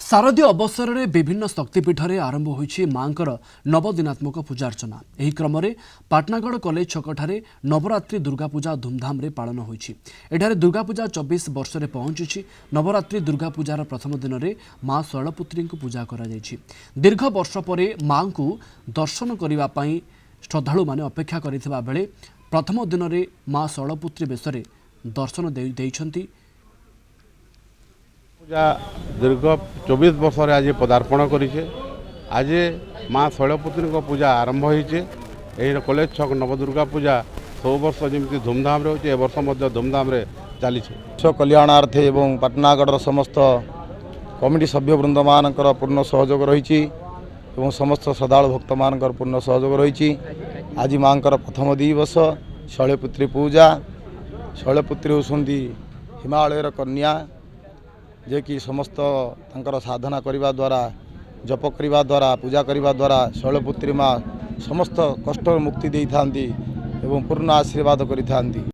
शारदीय अवसर में विभिन्न शक्तिपीठ में आरंभ होइछि मांकर नवदिनात्मक पूजार्चना। एही क्रम में पाटनागढ़ कॉलेज छकठारे नवरात्रि दुर्गा पूजा धूमधाम रे पालन होइछि। एठारे दुर्गा पूजा 24 वर्ष रे पहुंचुछि। नवरात्रि दुर्गा पूजार प्रथम दिन में मां शैलपुत्री को पूजा करा जाइछि। दीर्घ वर्ष परे मां को दर्शन करने पई श्रद्धालु माने अपेक्षा करिथिबा बेले प्रथम दिन में मां शैलपुत्री बेशरे दर्शन देइछन्ति। पूजा दीर्घ 24 वर्ष आज पदार्पण करिछे। आज माँ शैलपुत्री को पूजा आरंभ होइछे। एही कॉलेज छक नवदुर्गा पूजा 100 वर्ष जमी धूमधाम रे होइछे। ए वर्ष मध्य धूमधाम रे चलीछे। विश्व कल्याणार्थे एवं पाटनागढ़ समस्त कमिटी सभ्य वृंद मानकर पूर्ण सहयोग रही एवं समस्त श्रद्धालु भक्त मानकर पूर्ण सहयोग रही। आज मांकर प्रथम दिवस शैलपुत्री पूजा। शैलपुत्री होउछन्ती हिमालयर कन्या जे कि समस्त तंकर साधना करिबा द्वारा जप करिबा द्वारा पूजा करिबा द्वारा शैलपुत्री माँ समस्त कष्ट मुक्ति देई थांती एवं पूर्ण आशीर्वाद करि थांती।